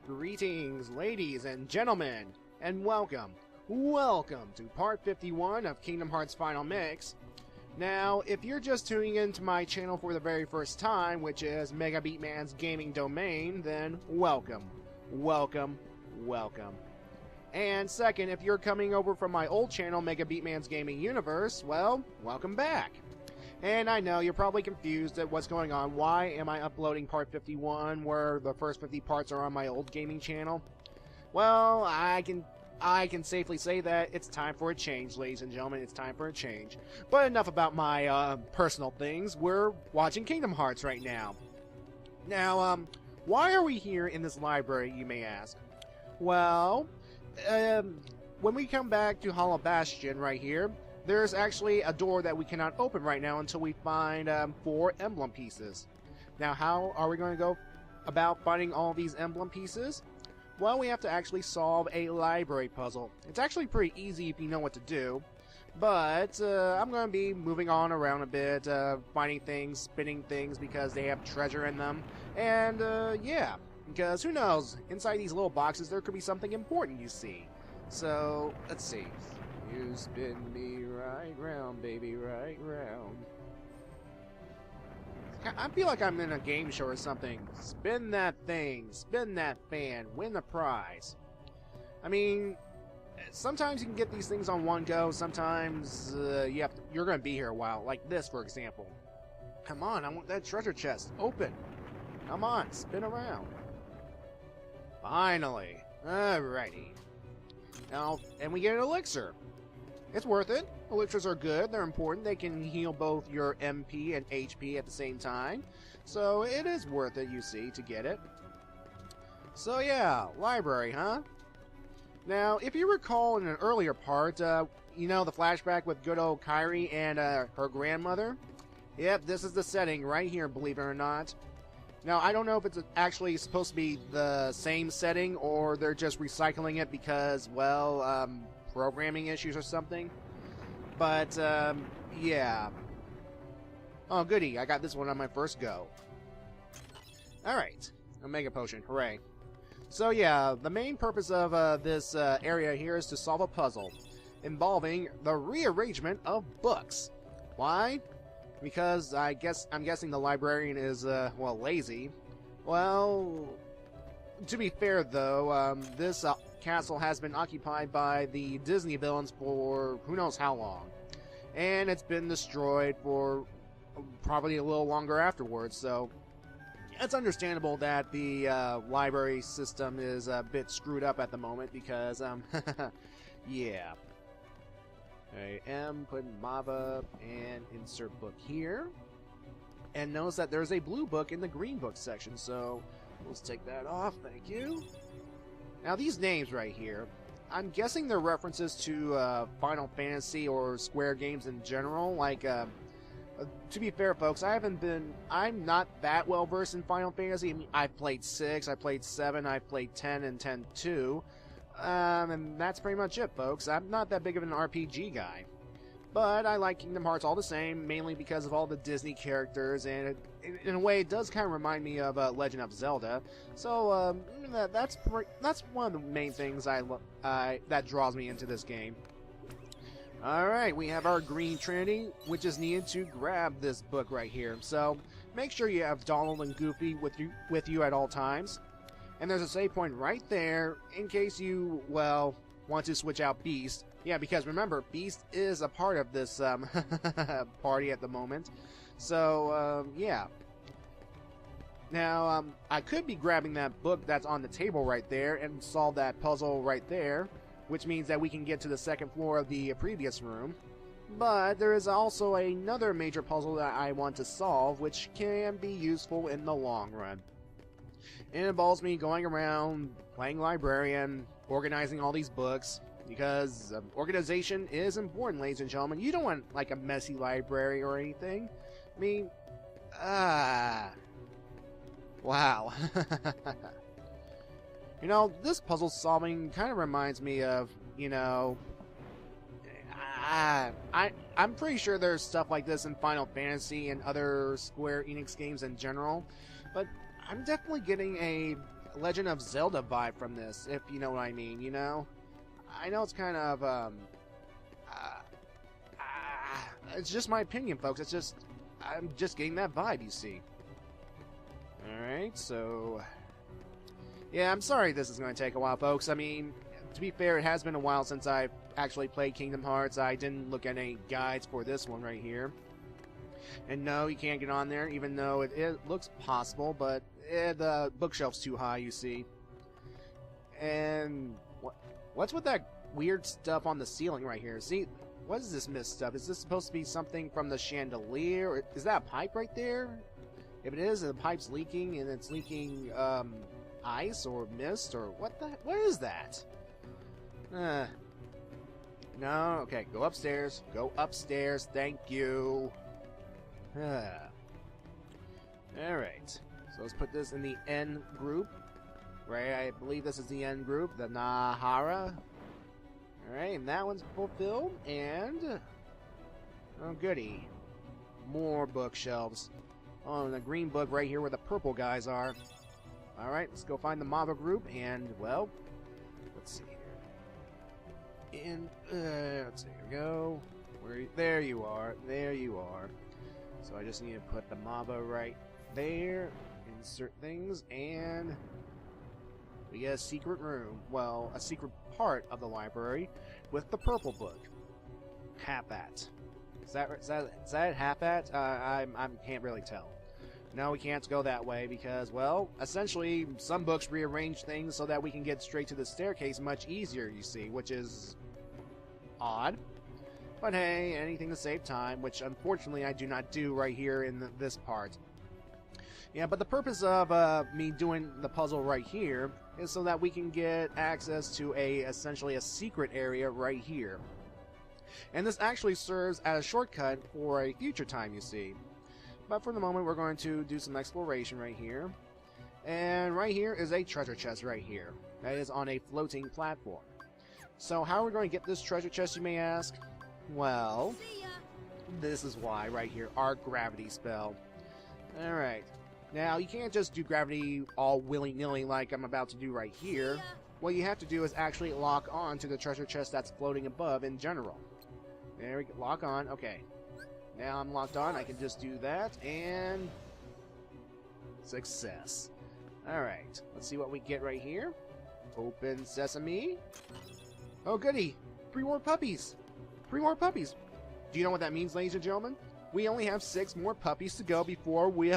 Greetings, ladies and gentlemen, and welcome to part 51 of Kingdom Hearts Final Mix. Now, if you're just tuning into my channel for the very first time, which is Mega Beatman's gaming domain, then welcome. And second, if you're coming over from my old channel, Mega Beatman's Gaming Universe, well, welcome back. And I know you're probably confused at what's going on. Why am I uploading part 51 where the first 50 parts are on my old gaming channel? Well, I can safely say that it's time for a change, ladies and gentlemen. It's time for a change. But enough about my personal things. We're watching Kingdom Hearts right now. Now, why are we here in this library, you may ask? Well, when we come back to Hollow Bastion right here, there's actually a door that we cannot open right now until we find 4 emblem pieces. Now, how are we going to go about finding all these emblem pieces? Well, we have to actually solve a library puzzle. It's actually pretty easy if you know what to do, but I'm going to be moving on around a bit, finding things, spinning things because they have treasure in them, and yeah, because who knows, inside these little boxes there could be something important, you see. So, let's see. You spin me right round, baby, right round. I feel like I'm in a game show or something. Spin that thing, spin that fan, win the prize. I mean, sometimes you can get these things on one go, sometimes you're going to be here a while, like this, for example. Come on, I want that treasure chest. Open. Come on, spin around. Finally. Alrighty. Now, and we get an elixir. It's worth it. Elixirs are good, they're important, they can heal both your MP and HP at the same time. So it is worth it, you see, to get it. So yeah, library, huh? Now, if you recall in an earlier part, you know the flashback with good old Kairi and her grandmother? Yep, this is the setting right here, believe it or not. Now, I don't know if it's actually supposed to be the same setting or they're just recycling it because, well, programming issues or something. But, yeah. Oh, goody. I got this one on my first go. Alright. A Mega Potion. Hooray. So, yeah, the main purpose of this area here is to solve a puzzle involving the rearrangement of books. Why? Because I'm guessing the librarian is, well, lazy. Well, to be fair, though, this castle has been occupied by the Disney villains for who knows how long. And it's been destroyed for probably a little longer afterwards, so it's understandable that the library system is a bit screwed up at the moment because, yeah. I am putting Mava and insert book here. And notice that there's a blue book in the green book section, so let's take that off, thank you. Now these names right here, I'm guessing they're references to Final Fantasy or Square games in general. Like, to be fair, folks, I'm not that well versed in Final Fantasy. I mean, I've played 6, I played 7, I played 10 and 10-2. And that's pretty much it, folks. I'm not that big of an RPG guy. But I like Kingdom Hearts all the same, mainly because of all the Disney characters, and in a way it does kind of remind me of Legend of Zelda. So that's one of the main things that draws me into this game. Alright, we have our Green Trinity, which is needed to grab this book right here. So make sure you have Donald and Goofy with you at all times. And there's a save point right there in case you, well, want to switch out Beast. Yeah, because remember, Beast is a part of this party at the moment. So, yeah. Now, I could be grabbing that book that's on the table right there and solve that puzzle right there, which means that we can get to the second floor of the previous room. But there is also another major puzzle that I want to solve, which can be useful in the long run. It involves me going around, playing librarian, organizing all these books, because organization is important, ladies and gentlemen. You don't want, like, a messy library or anything. I mean, wow. You know, this puzzle solving kind of reminds me of, you know, I'm pretty sure there's stuff like this in Final Fantasy and other Square Enix games in general, but I'm definitely getting a Legend of Zelda vibe from this, if you know what I mean, you know? I know it's kind of, it's just my opinion, folks. It's just, I'm just getting that vibe, you see. Alright, so... Yeah, I'm sorry this is going to take a while, folks. I mean, to be fair, it has been a while since I've actually played Kingdom Hearts. I didn't look at any guides for this one right here. And no, you can't get on there, even though it looks possible, but the bookshelf's too high, you see. And what's with that weird stuff on the ceiling right here? See, what is this mist stuff? Is this supposed to be something from the chandelier? Or is that a pipe right there? If it is, the pipe's leaking, and it's leaking ice or mist, or what is that? No, okay, go upstairs. Go upstairs, thank you. Alright, so let's put this in the N group. Right, I believe this is the N group, the Nahara. Alright, and that one's fulfilled, and... oh, goody. More bookshelves. Oh, and the green book right here where the purple guys are. Alright, let's go find the Mava group, and, well... let's see here. And, let's see, here we go. There you are, there you are. So I just need to put the Mava right there, insert things, and we get a secret room. Well, a secret part of the library with the purple book. Half-at. Is that half-at? I can't really tell. No, we can't go that way because, well, essentially, some books rearrange things so that we can get straight to the staircase much easier, you see, which is odd. But hey, anything to save time, which unfortunately I do not do right here in this part. Yeah, but the purpose of me doing the puzzle right here is so that we can get access to essentially a secret area right here. And this actually serves as a shortcut for a future time, you see. But for the moment, we're going to do some exploration right here. And right here is a treasure chest right here. That is on a floating platform. So how are we going to get this treasure chest, you may ask? Well, this is why right here, our gravity spell. Alright. Now, you can't just do gravity all willy-nilly like I'm about to do right here. What you have to do is actually lock on to the treasure chest that's floating above in general. There we go. Lock on. Okay. Now I'm locked on. I can just do that, and... success. Alright. Let's see what we get right here. Open sesame. Oh, goody! 3 more puppies! 3 more puppies! Do you know what that means, ladies and gentlemen? We only have 6 more puppies to go before we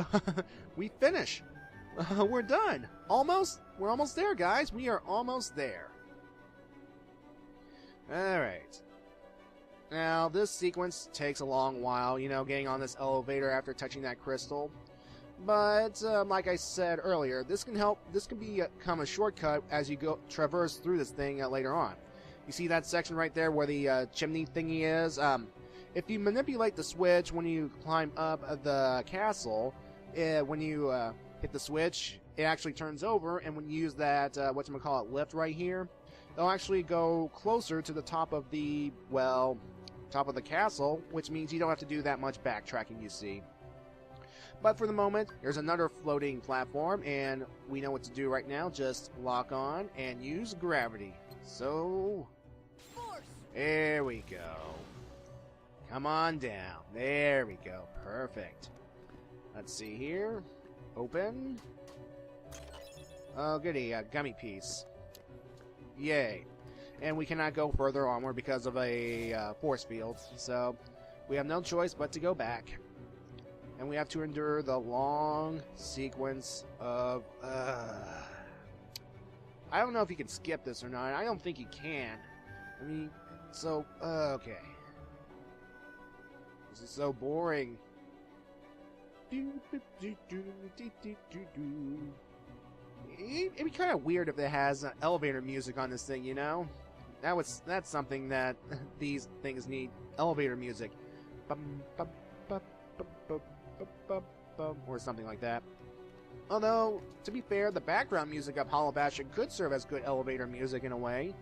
we finish. We're done. Almost. We're almost there, guys. We are almost there. Alright. Now, this sequence takes a long while, you know, getting on this elevator after touching that crystal. But, like I said earlier, this can become a shortcut as you traverse through this thing later on. You see that section right there where the chimney thingy is? If you manipulate the switch when you climb up the castle, when you hit the switch, it actually turns over, and when you use that, whatchamacallit, lift right here, they'll actually go closer to the top of the, well, top of the castle, which means you don't have to do that much backtracking, you see. But for the moment, there's another floating platform, and we know what to do right now. Just lock on and use gravity. So, there we go. Come on down. There we go. Perfect. Let's see here. Open. Oh, goody. A gummy piece. Yay. And we cannot go further onward because of a force field. So, we have no choice but to go back. And we have to endure the long sequence of... I don't know if you can skip this or not. I don't think you can. I mean, so, okay. This is so boring. It'd be kind of weird if it has elevator music on this thing, you know? That's something that these things need. Elevator music. Or something like that. Although, to be fair, the background music of Hollow Bastion could serve as good elevator music in a way.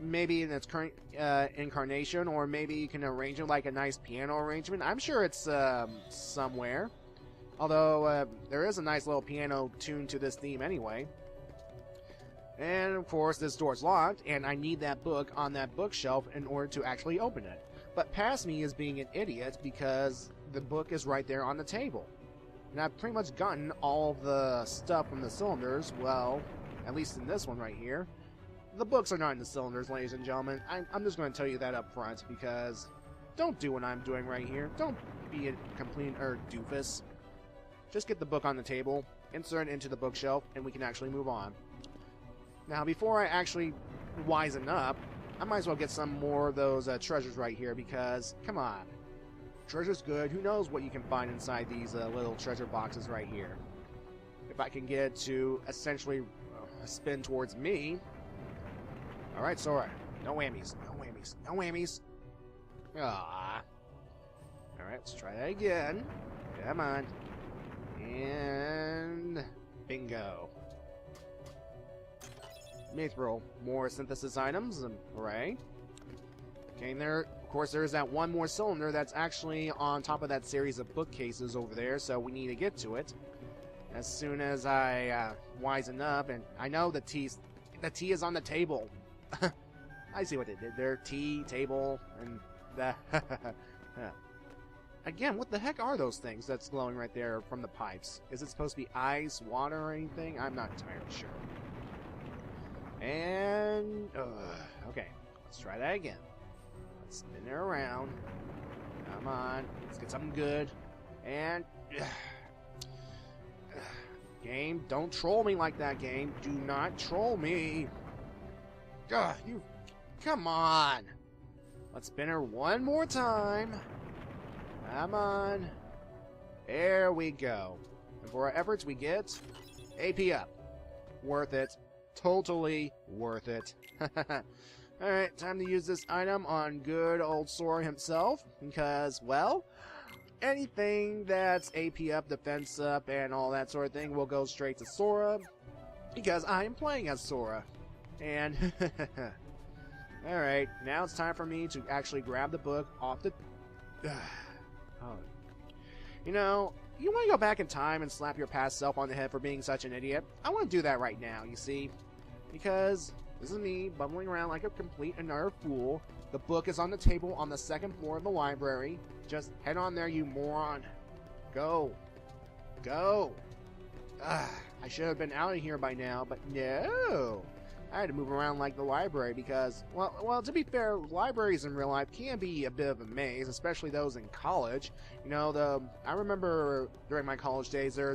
Maybe in its current incarnation, or maybe you can arrange it like a nice piano arrangement. I'm sure it's somewhere. Although, there is a nice little piano tune to this theme anyway. And of course this door's locked, and I need that book on that bookshelf in order to actually open it. But past me is being an idiot because the book is right there on the table. And I've pretty much gotten all the stuff from the cylinders, well, at least in this one right here. The books are not in the cylinders, ladies and gentlemen. I'm just going to tell you that up front, because don't do what I'm doing right here. Don't be a complete doofus. Just get the book on the table, insert it into the bookshelf, and we can actually move on. Now, before I actually wisen up, I might as well get some more of those treasures right here, because, come on. Treasure's good. Who knows what you can find inside these little treasure boxes right here. If I can get it to essentially spin towards me. Alright, Sora. No whammies. No whammies. No whammies. Ah. Alright, let's try that again. Come on. And bingo. Mithril. More synthesis items. Hooray. Okay, and there, of course, there's that one more cylinder that's actually on top of that series of bookcases over there, so we need to get to it. As soon as I wisen up, and I know the tea is on the table. I see what they did there. Tea, table, and the... Again, what the heck are those things that's glowing right there from the pipes? Is it supposed to be ice, water, or anything? I'm not entirely sure. And... okay, let's try that again. Let's spin it around. Come on, let's get something good. And... game, don't troll me like that, game. Do not troll me. You... Come on. Let's spin her one more time. Come on. There we go. And for our efforts, we get AP up. Worth it. Totally worth it. Alright, time to use this item on good old Sora himself. Because, well, anything that's AP up, defense up, and all that sort of thing will go straight to Sora. Because I am playing as Sora. And... Alright, now it's time for me to actually grab the book off the... Oh. You know, you want to go back in time and slap your past self on the head for being such an idiot? I want to do that right now, you see? Because this is me bumbling around like a complete and utter fool. The book is on the table on the second floor of the library. Just head on there, you moron. Go. Go. I should have been out of here by now, but no. I had to move around like the library because, well, to be fair, libraries in real life can be a bit of a maze, especially those in college. You know, I remember during my college days, I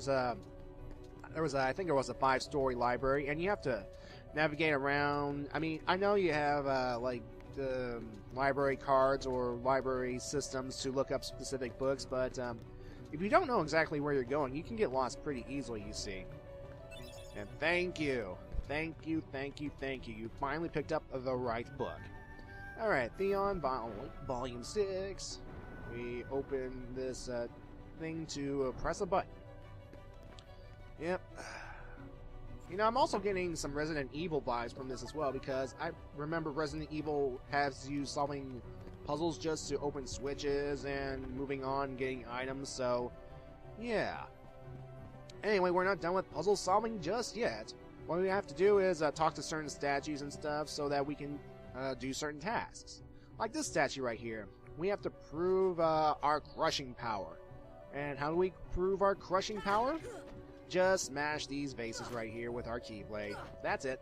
think there was a 5-story library, and you have to navigate around. I mean, I know you have like the library cards or library systems to look up specific books, but if you don't know exactly where you're going, you can get lost pretty easily, you see. And thank you. Thank you, thank you, thank you. You finally picked up the right book. Alright, Theon, Volume 6. We open this thing to press a button. Yep. You know, I'm also getting some Resident Evil vibes from this as well, because I remember Resident Evil has you solving puzzles just to open switches and moving on, getting items, so yeah. Anyway, we're not done with puzzle solving just yet. What we have to do is talk to certain statues and stuff so that we can do certain tasks. Like this statue right here. We have to prove our crushing power. And how do we prove our crushing power? Just smash these vases right here with our Keyblade. That's it.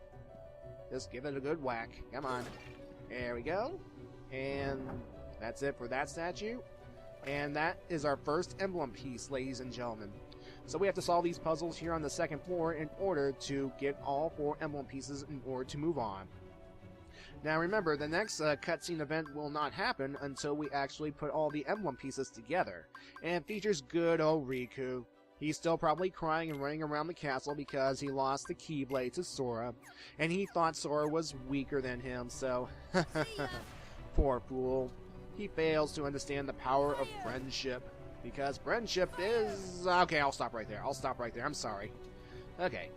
Just give it a good whack. Come on. There we go. And that's it for that statue. And that is our first emblem piece, ladies and gentlemen. So we have to solve these puzzles here on the second floor in order to get all 4 emblem pieces in order to move on. Now remember, the next cutscene event will not happen until we actually put all the emblem pieces together. And it features good old Riku. He's still probably crying and running around the castle because he lost the Keyblade to Sora. And he thought Sora was weaker than him, so... Poor fool. He fails to understand the power of friendship. Because friendship is... Okay, I'll stop right there. I'm sorry. Okay.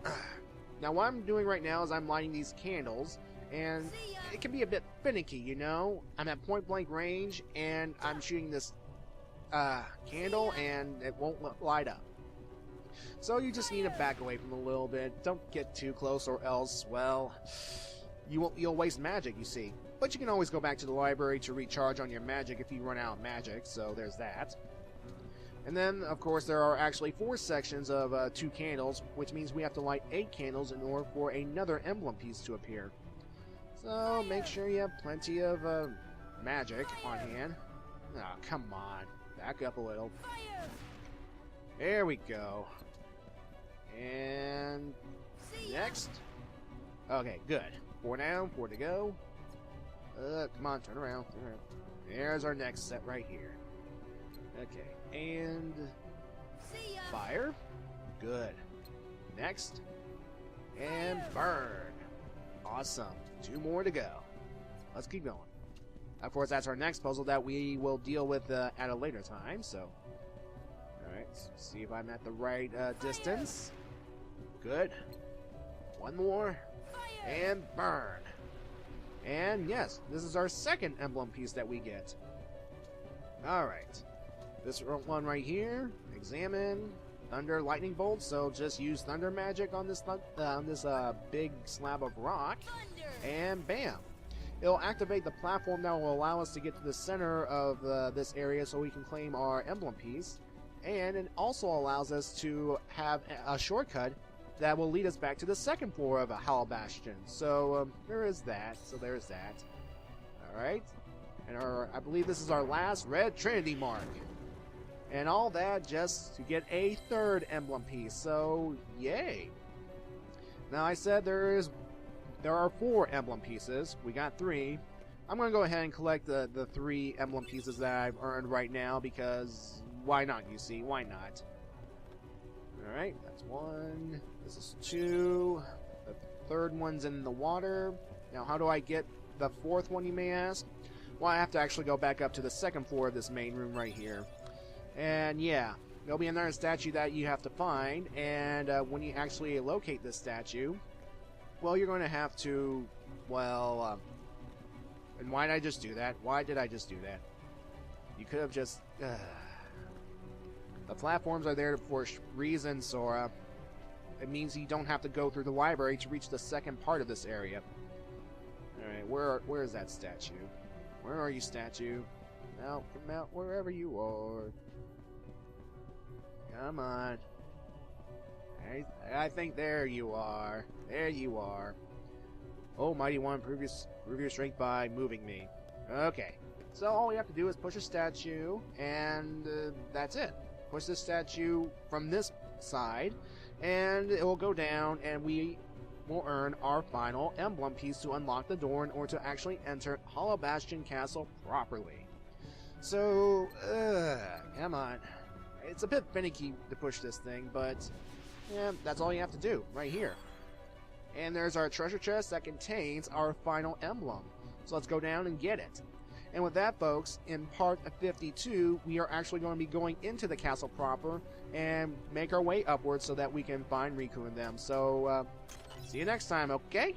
Now what I'm doing right now is I'm lighting these candles. And it can be a bit finicky, you know? I'm at point blank range and I'm shooting this candle and it won't light up. So you just need to back away from them a little bit. Don't get too close or else, well, you'll waste magic, you see. But you can always go back to the library to recharge on your magic if you run out of magic, so there's that. And then, of course, there are actually 4 sections of 2 candles, which means we have to light 8 candles in order for another emblem piece to appear. So make sure you have plenty of magic on hand. Oh, come on. Back up a little. There we go. And next. Okay, good. 4 down, 4 to go. Come on, turn around, turn around. There's our next set right here. Okay, and fire. Good. Next. And burn. Awesome. 2 more to go. Let's keep going. Of course, that's our next puzzle that we will deal with at a later time, so. Alright, see if I'm at the right distance. Good. 1 more. And burn. And yes, this is our second emblem piece that we get. Alright. This one right here. Examine. Thunder, lightning bolt. So just use thunder magic on this big slab of rock. And bam. It'll activate the platform that will allow us to get to the center of this area so we can claim our emblem piece. And it also allows us to have a shortcut that will lead us back to the second floor of a Hollow Bastion. So there is that. So there's that. Alright. And I believe this is our last red Trinity mark. And all that just to get a 3rd emblem piece. So yay. Now I said there are 4 emblem pieces. We got 3. I'm going to go ahead and collect the 3 emblem pieces that I've earned right now because why not, you see? Why not? Alright, that's 1. This is 2. The 3rd one's in the water. Now how do I get the 4th one, you may ask? Well, I have to actually go back up to the 2nd floor of this main room right here. And yeah, there'll be another statue that you have to find, and when you actually locate this statue, well, you're going to have to, well, and why did I just do that? Why did I just do that? You could have just, the platforms are there for a reason, Sora. It means you don't have to go through the library to reach the second part of this area. Alright, where is that statue? Where are you, statue? Now, come out wherever you are. Come on. I think there you are. There you are. Oh, Mighty One, prove your strength by moving me. Okay. So all we have to do is push a statue, and that's it. Push the statue from this side, and it will go down, and we will earn our final emblem piece to unlock the door in order to actually enter Hollow Bastion Castle properly. So, come on. It's a bit finicky to push this thing, but yeah, that's all you have to do, right here. And there's our treasure chest that contains our final emblem. So let's go down and get it. And with that, folks, in part 52, we are actually going to be going into the castle proper and make our way upwards so that we can find Riku and them. So, see you next time, okay?